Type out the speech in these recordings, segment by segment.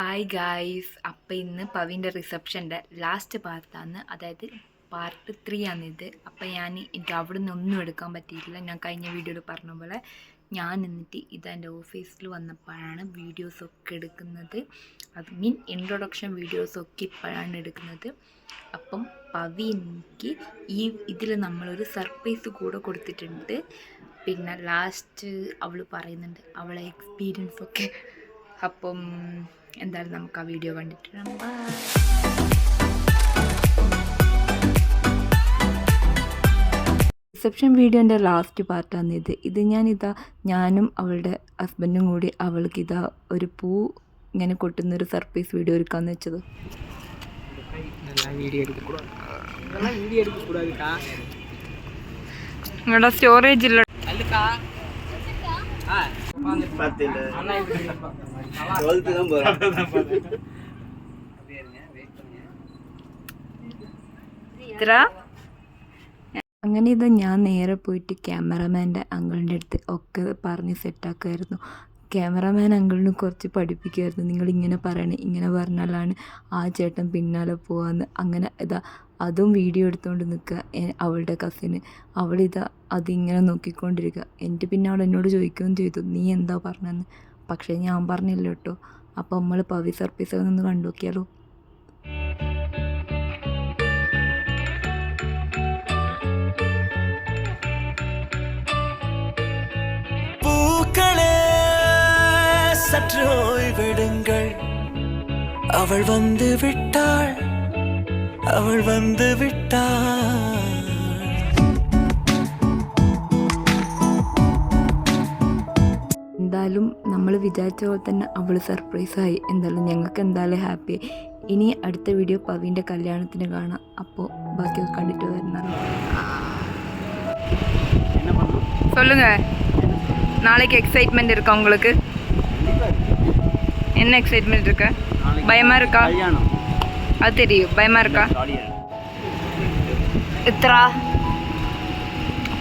Hi guys, അപ്പം ഇന്ന് പവിൻ്റെ റിസപ്ഷൻ്റെ last പാർട്ടാണ്, അതായത് പാർട്ട് 3 ആണിത്. അപ്പം എനിക്ക് അവിടെ നിന്ന് ഒന്നും എടുക്കാൻ പറ്റിയിട്ടില്ല. ഞാൻ കഴിഞ്ഞ വീഡിയോയിൽ പറഞ്ഞ പോലെ ഞാൻ എന്നിട്ട് ഇതെൻ്റെ ഓഫീസിൽ വന്നപ്പോഴാണ് വീഡിയോസൊക്കെ എടുക്കുന്നത്. അത് ഇൻട്രൊഡക്ഷൻ വീഡിയോസൊക്കെ ഇപ്പോഴാണ് എടുക്കുന്നത്. അപ്പം പവി എനിക്ക് ഇതിൽ നമ്മളൊരു സർപ്രൈസ് കൂടെ കൊടുത്തിട്ടുണ്ട്. പിന്നെ ലാസ്റ്റ് അവൾ പറയുന്നുണ്ട് അവളെ എക്സ്പീരിയൻസൊക്കെ. അപ്പം എന്തായാലും നമുക്ക് ആ വീഡിയോ കണ്ടിട്ട് റിസപ്ഷൻ വീഡിയോൻ്റെ ലാസ്റ്റ് പാർട്ടാണ് ഇത്. ഞാനും അവളുടെ ഹസ്ബൻഡും കൂടി അവൾക്ക് ഒരു പൂ ഇങ്ങനെ കൊട്ടുന്നൊരു സർപ്രൈസ് വീഡിയോ എടുക്കാമെന്ന് വെച്ചത്. നിങ്ങളുടെ സ്റ്റോറേജ് ഇല്ല. അങ്ങനെ ഞാൻ നേരെ പോയിട്ട് ക്യാമറമാൻ്റെ അങ്കിളിൻ്റെ അടുത്ത് ഒക്കെ പറഞ്ഞ് സെറ്റാക്കുമായിരുന്നു. ക്യാമറമാൻ അങ്കിളിന് കുറച്ച് പഠിപ്പിക്കുമായിരുന്നു. നിങ്ങളിങ്ങനെ പറയണേ, ഇങ്ങനെ പറഞ്ഞാലാണ് ആ ചേട്ടൻ പിന്നാലെ പോകാമെന്ന്. അങ്ങനെ അതും വീഡിയോ എടുത്തുകൊണ്ട് നിൽക്കുക. അവളുടെ കസിന് അതിങ്ങനെ നോക്കിക്കൊണ്ടിരിക്കുക. എന്നിട്ട് പിന്നെ അവൾ എന്നോട് ചോദിക്കുകയും ചെയ്തു, നീ എന്താ പറഞ്ഞതെന്ന്. പക്ഷേ ഞാൻ പറഞ്ഞില്ല കേട്ടോ. അപ്പോൾ നമ്മൾ പവി സർപ്രൈസ് ഒന്ന് കണ്ടു നോക്കിയാലോ. சற்று ஓய்வெடுங்கள், அவள் வந்து விட்டாள், அவள் வந்து விட்டாள். എന്തായാലും നമ്മൾ വിചാരിച്ച പോലെ തന്നെ അവൾ സർപ്രൈസായി. എന്തായാലും ഞങ്ങൾക്ക് എന്തായാലും ഹാപ്പി. ഇനി അടുത്ത വീഡിയോ പവിൻ്റെ കല്യാണത്തിന് കാണാം. അപ്പോൾ ബാക്കിയൊക്കെ കണ്ടിട്ട് വരുന്നതാണ്. சொல்லுங்க, நாளைக்கு எக்ஸைட்மெண்ட் இருக்கா உங்களுக்கு? என்ன எக்ஸைட்மெண்ட் இருக்கு? பயமா இருக்கா? அது தெரியும், பயமா இருக்கா? ഇത്ര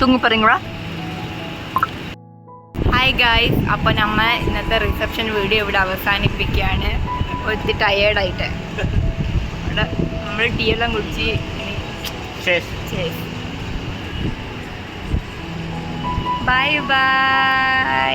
തൂങ്ങി പറയുക. ഹായ് ഗായ്സ്, അപ്പോൾ നമ്മൾ ഇന്നത്തെ റിസപ്ഷൻ വീഡിയോ ഇവിടെ അവസാനിപ്പിക്കുകയാണ്. ഒത്തിരി ടയേർഡായിട്ട് ഇവിടെ നമ്മൾ ടീ എല്ലാം കുടിച്ച് ബൈ ബൈ.